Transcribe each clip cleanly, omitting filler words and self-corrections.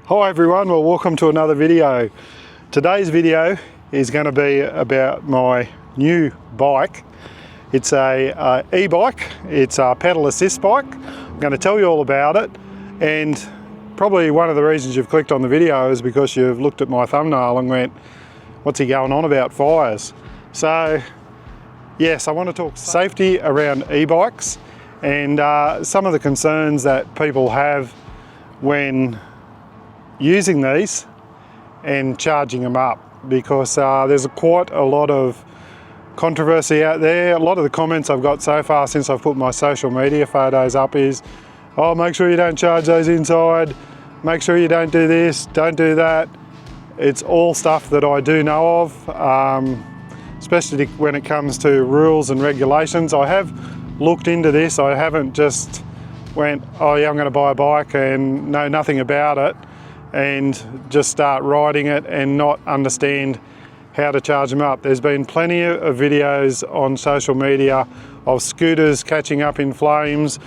Hi everyone, well welcome to another video. Today's video is going to be about my new bike. It's a e-bike, it's a pedal assist bike. I'm going to tell you all about it, and probably one of the reasons you've clicked on the video is because you've looked at my thumbnail and went, what's he going on about fires? So yes, I want to talk safety around e-bikes and some of the concerns that people have when using these and charging them up, because there's quite a lot of controversy out there. A lot of the comments I've got so far since I've put my social media photos up is, oh, make sure you don't charge those inside, make sure you don't do this, don't do that. It's all stuff that I do know of, especially when it comes to rules and regulations. I have looked into this. I haven't just went, oh yeah, I'm going to buy a bike and know nothing about it and just start riding it and not understand how to charge them up. There's been plenty of videos on social media of scooters catching up in flames,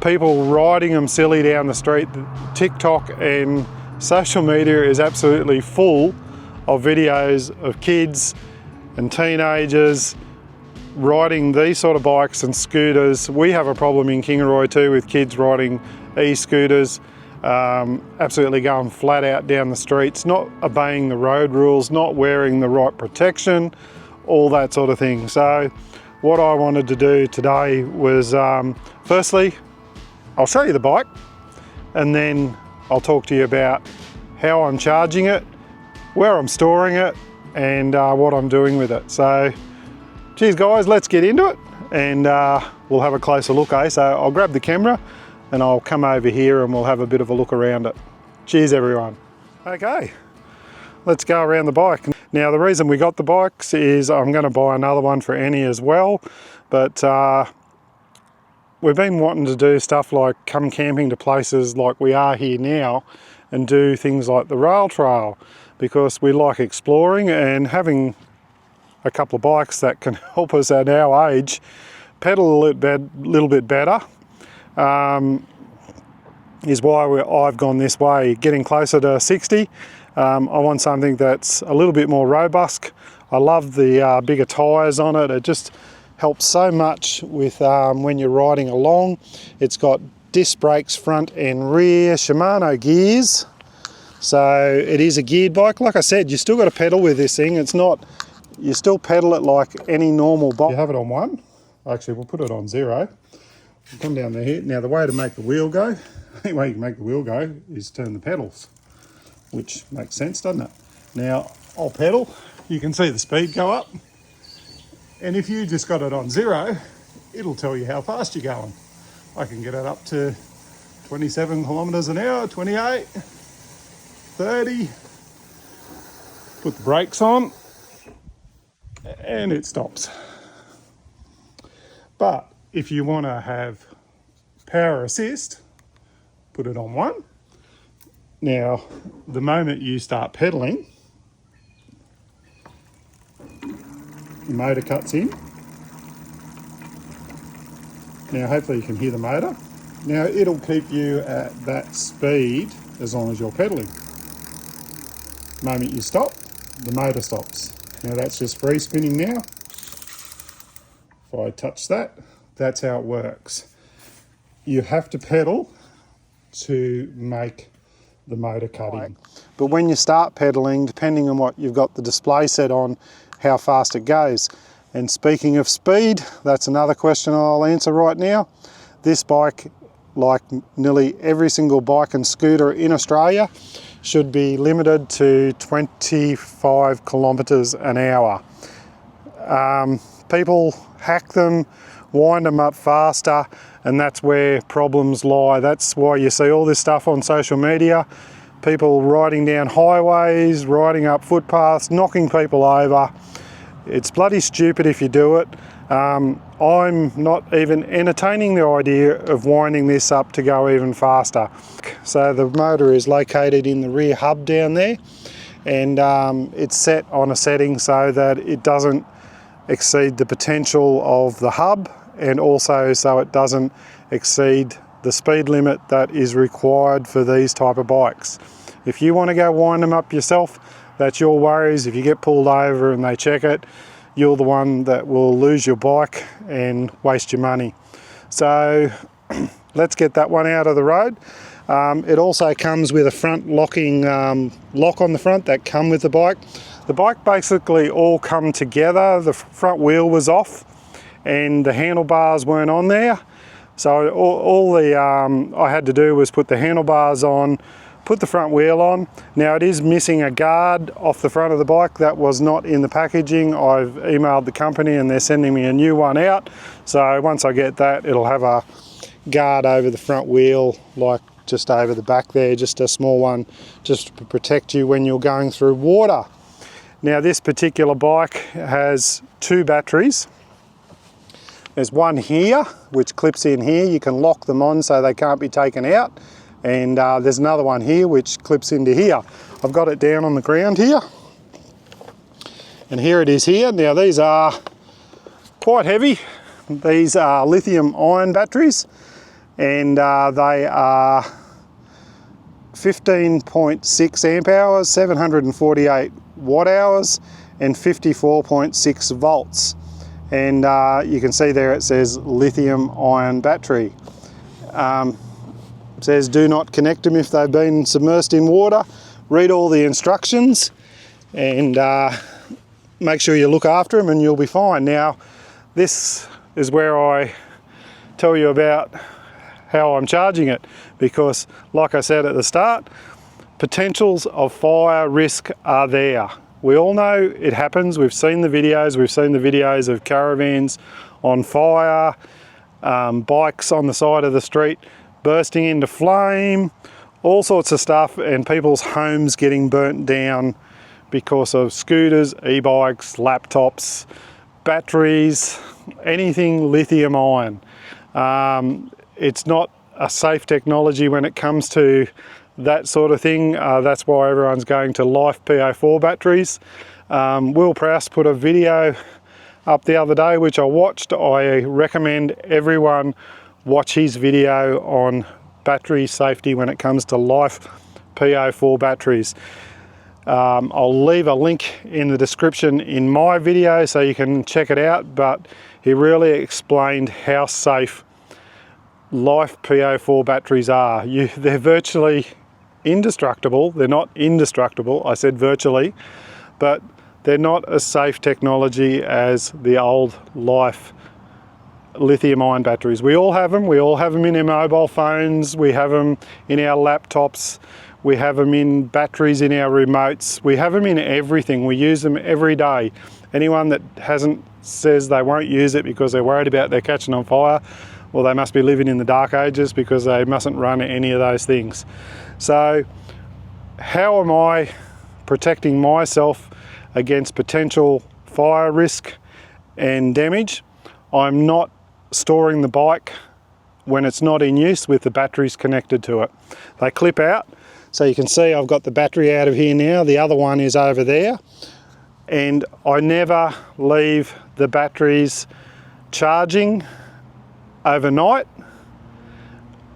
people riding them silly down the street. TikTok and social media is absolutely full of videos of kids and teenagers riding these sort of bikes and scooters. We have a problem in Kingaroy too with kids riding e-scooters, absolutely going flat out down the streets, not obeying the road rules, not wearing the right protection, all that sort of thing. So what I wanted to do today was, firstly, I'll show you the bike and then I'll talk to you about how I'm charging it, where I'm storing it, and what I'm doing with it. So geez guys, let's get into it and we'll have a closer look, eh? So I'll grab the camera and I'll come over here and we'll have a bit of a look around it. Cheers everyone. Okay, let's go around the bike. Now the reason we got the bikes is I'm going to buy another one for Annie as well, but we've been wanting to do stuff like come camping to places like we are here now and do things like the rail trail, because we like exploring, and having a couple of bikes that can help us at our age pedal a little bit better is why I've gone this way. Getting closer to 60, I want something that's a little bit more robust. I love the bigger tyres on it. It just helps so much with when you're riding along. It's got disc brakes front and rear, Shimano gears. So it is a geared bike. Like I said, you still got to pedal with this thing. It's not, you still pedal it like any normal bike. You have it on one. Actually, we'll put it on 0. We'll come down here. Now the way to make the wheel go, the only way you can make the wheel go is turn the pedals, which makes sense, doesn't it? Now I'll pedal, you can see the speed go up. And if you just got it on 0, it'll tell you how fast you're going. I can get it up to 27 kilometers an hour, 28, 30, put the brakes on, and it stops. But if you want to have power assist, put it on 1. Now, the moment you start pedaling, the motor cuts in. Now, hopefully you can hear the motor. Now, it'll keep you at that speed as long as you're pedaling. The moment you stop, the motor stops. Now, that's just free spinning now. If I touch that, that's how it works. You have to pedal to make the motor cut in. But when you start pedaling, depending on what you've got the display set on, how fast it goes. And speaking of speed, that's another question I'll answer right now. This bike, like nearly every single bike and scooter in Australia, should be limited to 25 kilometers an hour. People hack them, wind them up faster, and that's where problems lie. That's why you see all this stuff on social media. People riding down highways, riding up footpaths, knocking people over. It's bloody stupid if you do it. I'm not even entertaining the idea of winding this up to go even faster. So the motor is located in the rear hub down there, and it's set on a setting so that it doesn't exceed the potential of the hub, and also so it doesn't exceed the speed limit that is required for these type of bikes. If you want to go wind them up yourself, that's your worries. If you get pulled over and they check it, you're the one that will lose your bike and waste your money. So let's get that one out of the road. It also comes with a front locking lock on the front that come with the bike. The bike basically all come together. The front wheel was off and the handlebars weren't on there. So all I had to do was put the handlebars on, put the front wheel on. Now it is missing a guard off the front of the bike. That was not in the packaging. I've emailed the company and they're sending me a new one out. So once I get that, it'll have a guard over the front wheel, like just over the back there, just a small one, just to protect you when you're going through water. Now this particular bike has 2 batteries. There's one here, which clips in here. You can lock them on so they can't be taken out. And there's another one here, which clips into here. I've got it down on the ground here. And here it is here. Now these are quite heavy. These are lithium ion batteries. And they are 15.6 amp hours, 748 watt hours, and 54.6 volts. And you can see there it says lithium ion battery. It says do not connect them if they've been submersed in water. Read all the instructions and make sure you look after them and you'll be fine. Now this is where I tell you about how I'm charging it, because like I said at the start, potentials of fire risk are there. We all know it happens. We've seen the videos of caravans on fire, bikes on the side of the street bursting into flame, all sorts of stuff, and people's homes getting burnt down because of scooters, e-bikes, laptops, batteries, anything lithium ion. It's not a safe technology when it comes to that sort of thing. That's why everyone's going to LiFePO₄ batteries. Will Prowse put a video up the other day which I watched. I recommend everyone watch his video on battery safety when it comes to LiFePO₄ batteries. I'll leave a link in the description in my video so you can check it out, but he really explained how safe LiFePO₄ batteries are. They're virtually indestructible. They're not indestructible, I said virtually, but they're not as safe technology as the old Life lithium ion batteries. We all have them. We all have them in our mobile phones. We have them in our laptops. We have them in batteries in our remotes. We have them in everything. We use them every day. Anyone that says they won't use it because they're worried about they're catching on fire, well, they must be living in the dark ages, because they mustn't run any of those things. So how am I protecting myself against potential fire risk and damage? I'm not storing the bike when it's not in use with the batteries connected to it. They clip out, so you can see I've got the battery out of here now. The other one is over there, and I never leave the batteries charging overnight.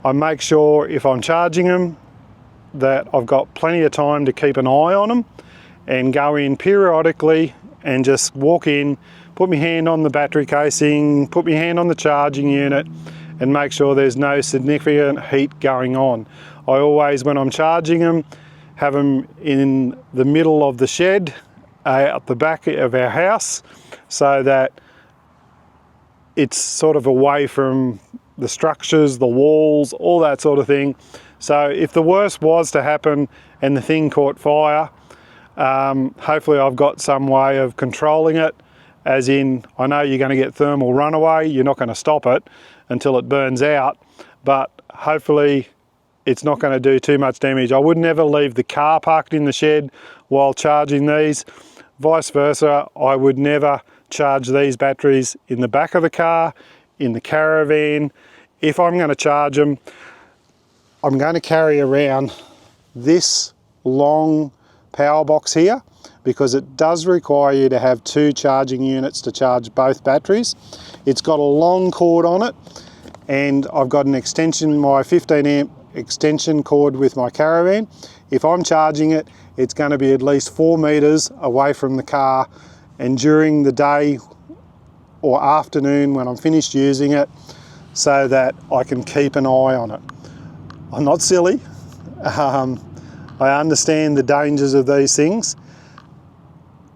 I make sure if I'm charging them that I've got plenty of time to keep an eye on them and go in periodically and just walk in, put my hand on the battery casing, put my hand on the charging unit, and make sure there's no significant heat going on. I always, when I'm charging them, have them in the middle of the shed at the back of our house, so that it's sort of away from the structures, the walls, all that sort of thing. So if the worst was to happen and the thing caught fire, hopefully I've got some way of controlling it. As in, I know you're going to get thermal runaway, you're not going to stop it until it burns out, but hopefully it's not going to do too much damage. I would never leave the car parked in the shed while charging these. Vice versa, I would never charge these batteries in the back of the car, in the caravan. If I'm going to charge them, I'm going to carry around this long power box here, because it does require you to have 2 charging units to charge both batteries. It's got a long cord on it, and I've got an extension, my 15 amp extension cord with my caravan. If I'm charging it, it's going to be at least 4 meters away from the car, and during the day or afternoon when I'm finished using it, so that I can keep an eye on it. I'm not silly. I understand the dangers of these things.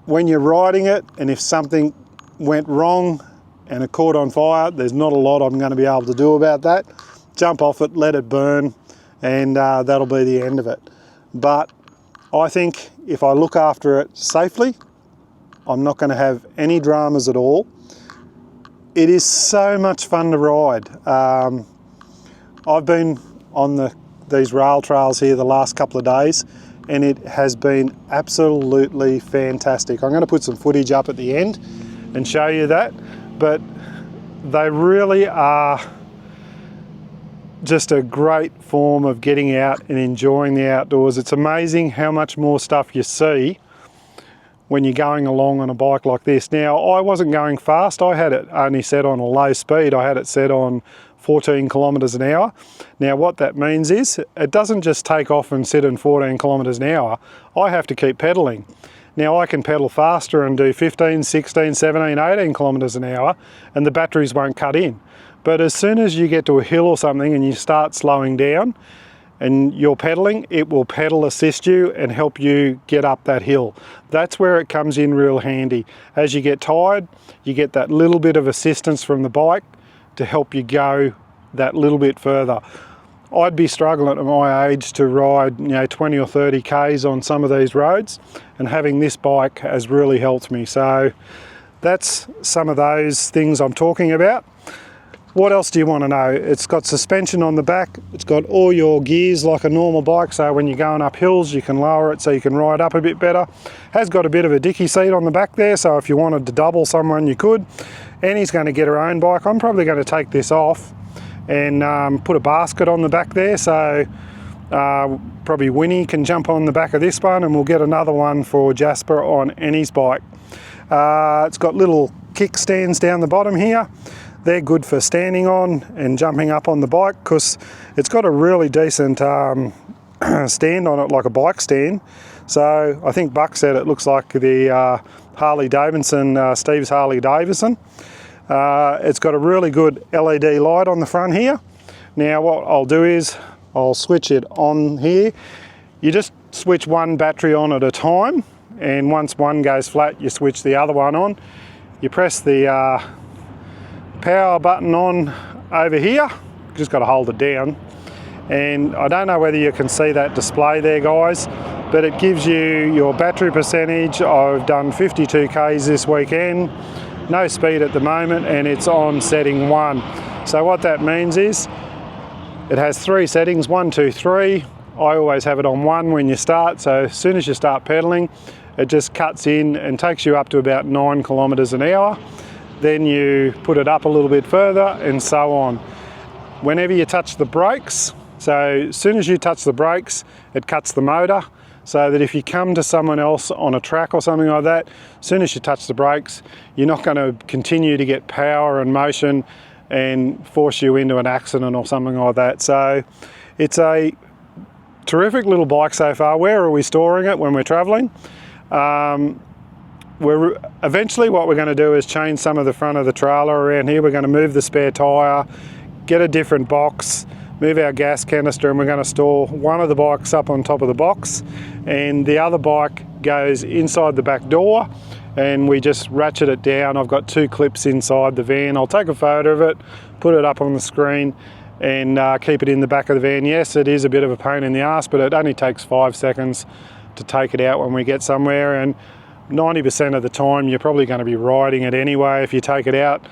When you're riding it, and if something went wrong and it caught on fire, there's not a lot I'm going to be able to do about that. Jump off it, let it burn, and that'll be the end of it. But I think if I look after it safely, I'm not going to have any dramas at all. It is so much fun to ride. I've been on these rail trails here the last couple of days, and it has been absolutely fantastic. I'm going to put some footage up at the end and show you that, but they really are just a great form of getting out and enjoying the outdoors. It's amazing how much more stuff you see when you're going along on a bike like this. Now, I wasn't going fast. I had it only set on a low speed. I had it set on 14 kilometers an hour. Now, what that means is it doesn't just take off and sit in 14 kilometers an hour. I have to keep pedaling. Now, I can pedal faster and do 15, 16, 17, 18 kilometers an hour, and the batteries won't cut in. But as soon as you get to a hill or something and you start slowing down and you're pedaling, it will pedal assist you and help you get up that hill. That's where it comes in real handy. As you get tired, you get that little bit of assistance from the bike to help you go that little bit further. I'd be struggling at my age to ride 20 or 30 Ks on some of these roads, and having this bike has really helped me. So that's some of those things I'm talking about. What else do you want to know? It's got suspension on the back. It's got all your gears like a normal bike, so when you're going up hills you can lower it so you can ride up a bit better. Has got a bit of a dicky seat on the back there, so if you wanted to double someone you could. Annie's going to get her own bike. I'm probably going to take this off and put a basket on the back there, so probably Winnie can jump on the back of this one, and we'll get another one for Jasper on Annie's bike. It's got little kickstands down the bottom here. They're good for standing on and jumping up on the bike, because it's got a really decent stand on it, like a bike stand. So I think Buck said it looks like the Harley Davidson, Steve's Harley Davidson. It's got a really good LED light on the front here. Now what I'll do is I'll switch it on here. You just switch one battery on at a time, and once one goes flat you switch the other one on. You press the power button on over here, just got to hold it down, and I don't know whether you can see that display there, guys, but it gives you your battery percentage. I've done 52 Ks this weekend, no speed at the moment, and it's on setting 1. So what that means is it has 3 settings, 1, 2, 3. I always have it on 1 when you start, so as soon as you start pedaling it just cuts in and takes you up to about 9 kilometers an hour. Then you put it up a little bit further, and so on. Whenever you touch the brakes, so as soon as you touch the brakes, it cuts the motor, so that if you come to someone else on a track or something like that, as soon as you touch the brakes, you're not going to continue to get power and motion and force you into an accident or something like that. So it's a terrific little bike so far. Where are we storing it when we're traveling? Eventually what we're going to do is change some of the front of the trailer around here. We're going to move the spare tyre, get a different box, move our gas canister, and we're going to store one of the bikes up on top of the box, and the other bike goes inside the back door, and we just ratchet it down. I've got 2 clips inside the van. I'll take a photo of it, put it up on the screen, and keep it in the back of the van. Yes, it is a bit of a pain in the ass, but it only takes 5 seconds to take it out when we get somewhere, and 90% of the time you're probably going to be riding it anyway if you take it out.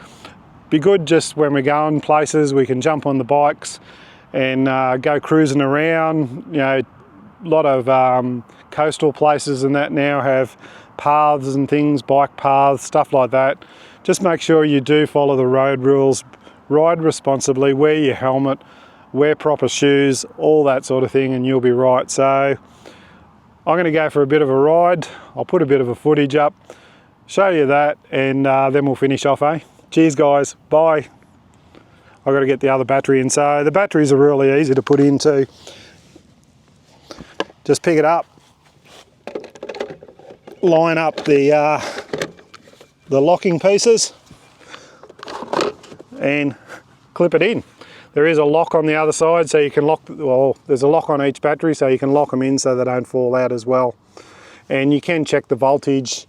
Be good just when we're going places, we can jump on the bikes and go cruising around. A lot of coastal places and that now have paths and things, bike paths, stuff like that. Just make sure you do follow the road rules, ride responsibly, wear your helmet, wear proper shoes, all that sort of thing, and you'll be right. So I'm going to go for a bit of a ride. I'll put a bit of a footage up, show you that, and then we'll finish off, eh? Cheers guys, bye. I've got to get the other battery in. So the batteries are really easy to put into. Just pick it up, line up the locking pieces and clip it in. There is a lock on the other side, so you can lock, well, there's a lock on each battery, so you can lock them in so they don't fall out as well. And you can check the voltage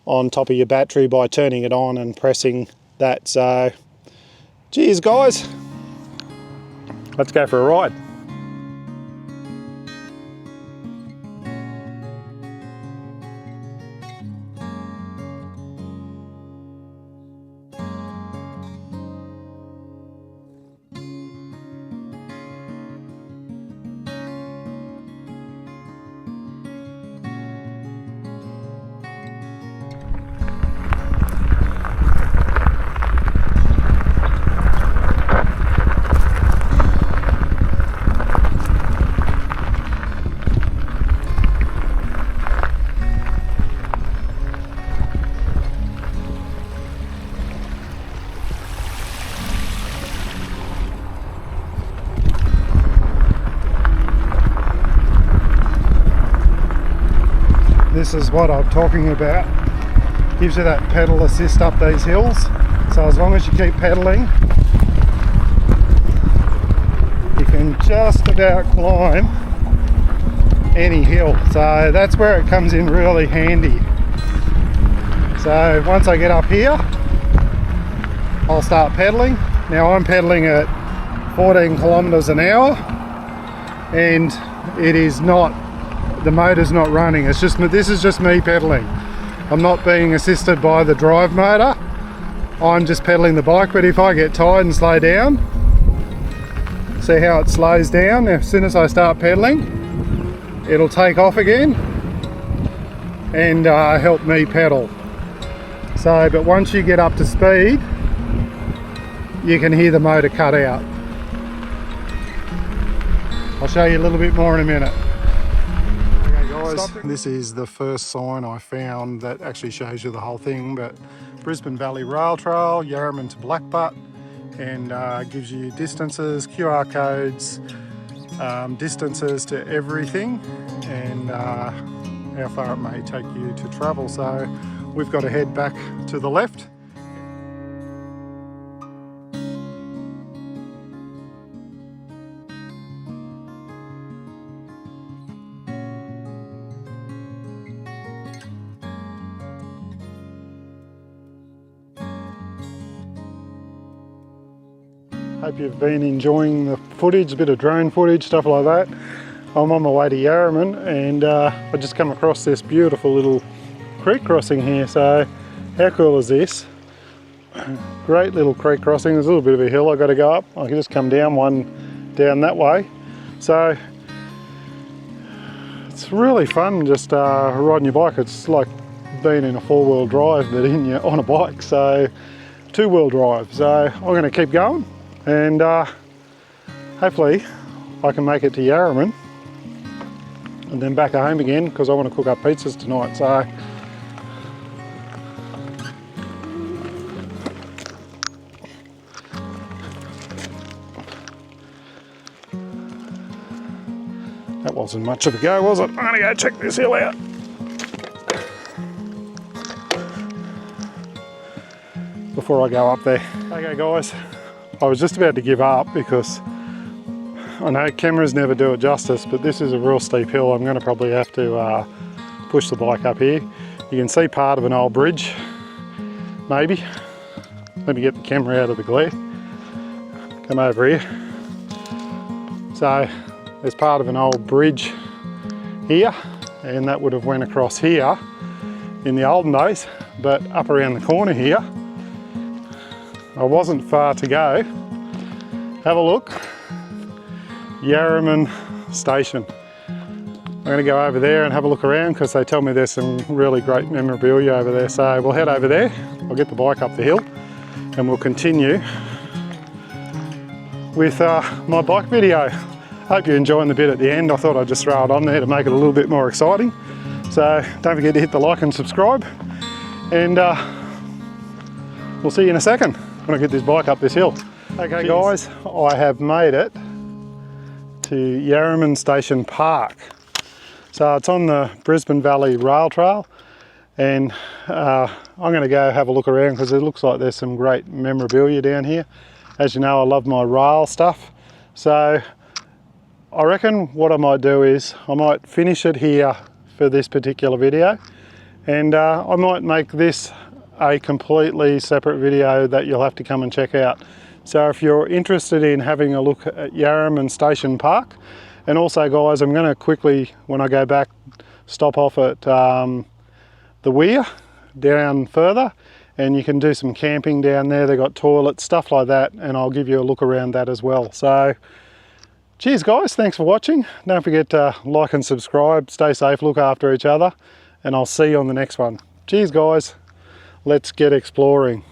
on top of your battery by turning it on and pressing that. So, cheers guys, let's go for a ride. This is what I'm talking about. Gives you that pedal assist up these hills. So as long as you keep pedaling, you can just about climb any hill. So that's where it comes in really handy. So once I get up here, I'll start pedaling. Now I'm pedaling at 14 kilometers an hour, and it is not, the motor's not running. It's just, this is just me pedaling. I'm not being assisted by the drive motor. I'm just pedaling the bike. But if I get tired and slow down, see how it slows down? As soon as I start pedaling, it'll take off again and help me pedal. So, but once you get up to speed, you can hear the motor cut out. I'll show you a little bit more in a minute. Okay guys, this is the first sign I found that actually shows you the whole thing, but Brisbane Valley Rail Trail, Yarraman to Blackbutt, and gives you distances, QR codes, distances to everything, and how far it may take you to travel. So we've got to head back to the left. Hope you've been enjoying the footage, a bit of drone footage, stuff like that. I'm on my way to Yarraman, and I just come across this beautiful little creek crossing here. So how cool is this? Great little creek crossing. There's a little bit of a hill I've got to go up. I can just come down one down that way. So it's really fun just riding your bike. It's like being in a four-wheel drive, but on a bike. So two-wheel drive. So I'm going to keep going, and hopefully I can make it to Yarraman and then back home again, because I want to cook up pizzas tonight. So that wasn't much of a go, was it? I'm gonna go check this hill out. Before I go up there. Okay guys, I was just about to give up because I know cameras never do it justice, but this is a real steep hill. I'm going to probably have to push the bike up here. You can see part of an old bridge, maybe. Let me get the camera out of the glare. Come over here. So there's part of an old bridge here, and that would have went across here in the olden days, but up around the corner here, I wasn't far to go. Have a look. Yarraman Station. I'm going to go over there and have a look around, because they tell me there's some really great memorabilia over there. So we'll head over there, I'll get the bike up the hill, and we'll continue with my bike video. Hope you're enjoying the bit at the end. I thought I'd just throw it on there to make it a little bit more exciting. So don't forget to hit the like and subscribe, and we'll see you in a second when I get this bike up this hill. Okay guys, I have made it to Yarraman Station Park. So it's on the Brisbane Valley Rail Trail, and I'm going to go have a look around because it looks like there's some great memorabilia down here. As you know, I love my rail stuff. So I reckon what I might do is I might finish it here for this particular video, and I might make this a completely separate video that you'll have to come and check out. So if you're interested in having a look at Yarraman Station Park, and also guys, I'm going to quickly, when I go back, stop off at the weir down further, and you can do some camping down there. They've got toilets, stuff like that, and I'll give you a look around that as well. So cheers guys, thanks for watching. Don't forget to like and subscribe. Stay safe, look after each other, and I'll see you on the next one. Cheers guys, let's get exploring.